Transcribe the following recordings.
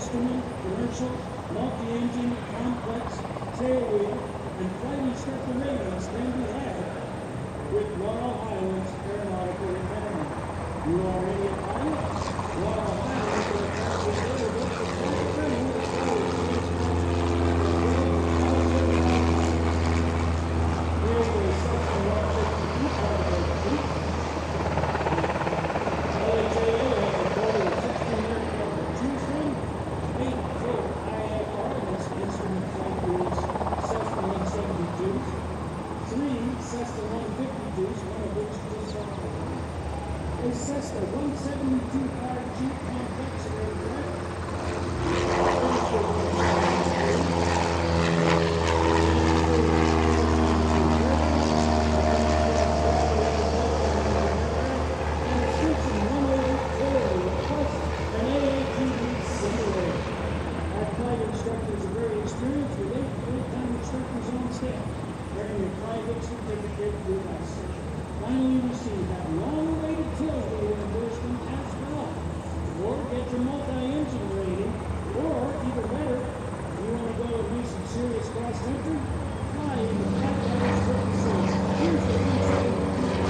instrument, commercial, multi-engine, complex, tailwheel, and flight instructor ratings can be had with Laurel Highlands Aeronautical Academy. You already a pilot? Laurel Highlands Aircraft is available for flight training as well as space Here's the Cessna 152 part of our fleet. LHAA has a total of 16 aircraft to choose from, 8 full IFR instrument flight units, Cessna 172s, 3 Cessna 152s, one of which just arrived. A Cessna 172 car Jeep complex aircraft. Instructors are very experienced with 8 full-time instructors on staff. Earn your private certificate with us. Finally receive that long-awaited tailwheel reimbursement as well. Or get your multi-engine rating. Or, even better, if you want to go and do some serious cross-country, fly in the Flight Services. Here's the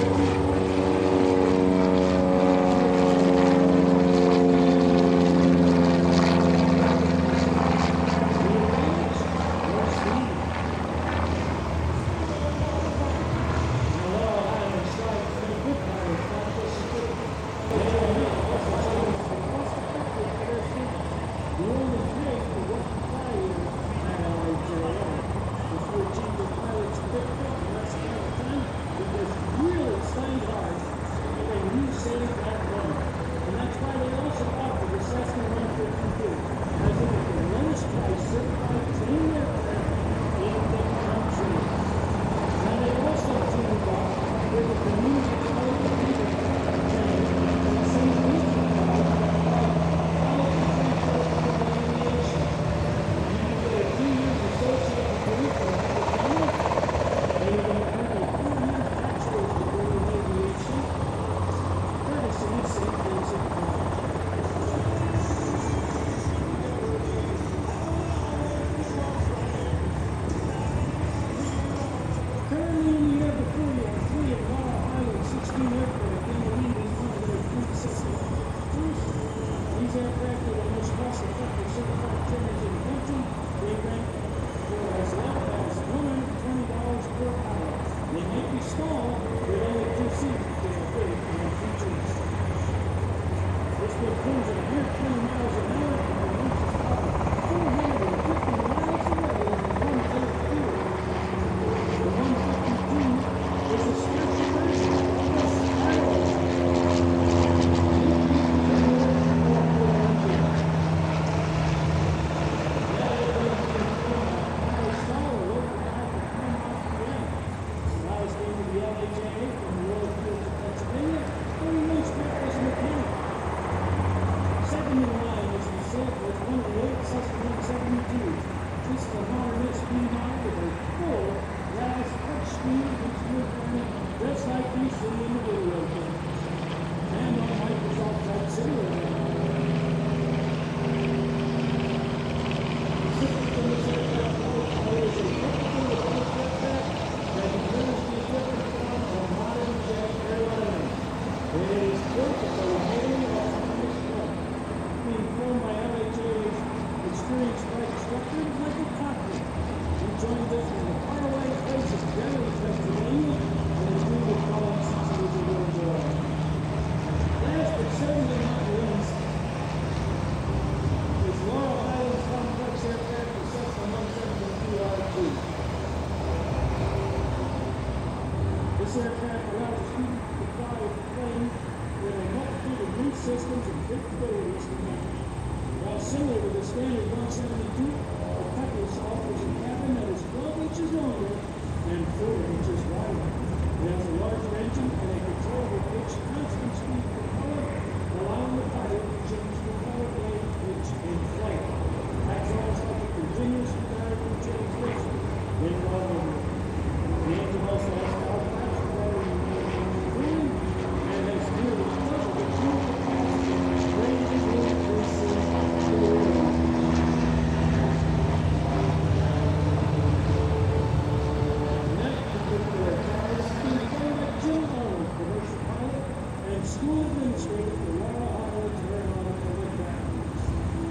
school administrator for Laurel Highlands Aeronautical Academy.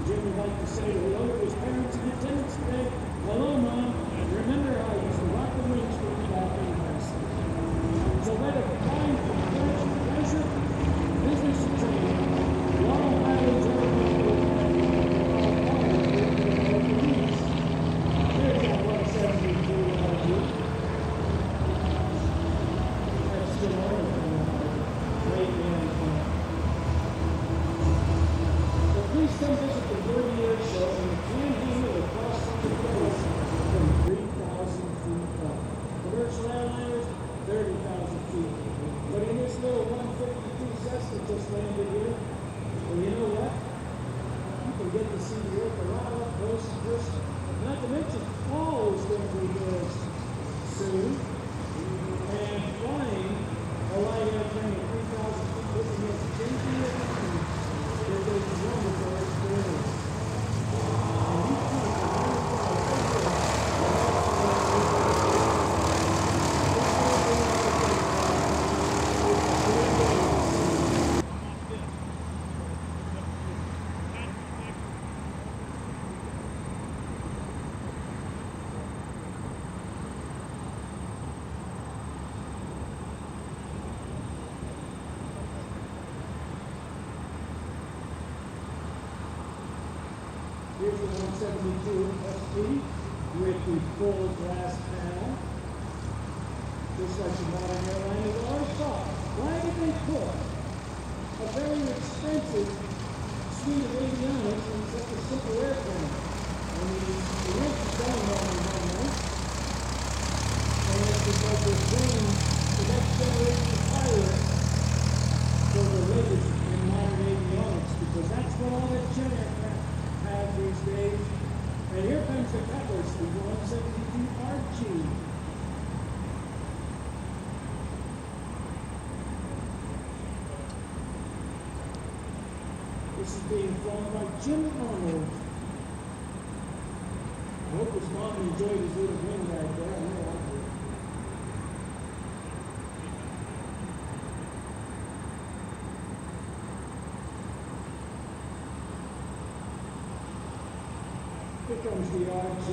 Jim would like to say hello to his parents in attendance today. Hello, Mom. And remember how I used to rock the wings for you back in high school. So let it find for pleasure, business and training. Laurel Highlands Aeronautical Academy. There's that 172 LG. That's still wonderful. Great man. So please come visit the 30 Airshow and you can handle the cross country place from 3,000 feet up. Commercial airliners, 30,000 feet. But in this little 152 Cessna just landed here, well, you know what? You can get to see the earth a lot up close and personal. Not to mention, fall is going to be here soon. And flying a light airplane at 3,000 feet looking at the changing of the sea is a wonderful experience. And you can Here's the 172 SP with the full glass panel. Just like the modern airline is always thought. Why did they put a very expensive suite of avionics in such a simple airplane? I mean, the rent is going on in one night. And it's because they're training the next generation of pilots for the latest in modern avionics, because that's what all the jet aircraft have these days. And here comes the Cutlass, the 172 RG. This is being flown by Jim Arnold. I hope his mom enjoyed his little wing right there. I know I did. Here comes the RG.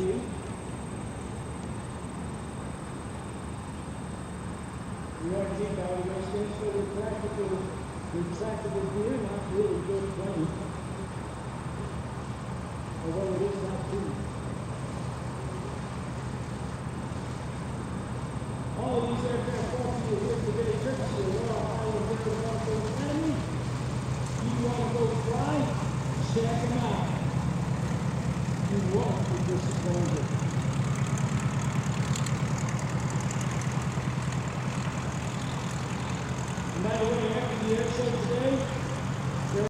The RG now is for retractable gear, not really good plane. Although it is not too. All of these aircraft brought to you here today, courtesy of Laurel Highlands Aeronautical Academy. You want to go fly? Check them out. You won't be disappointed. And by the way, after the air show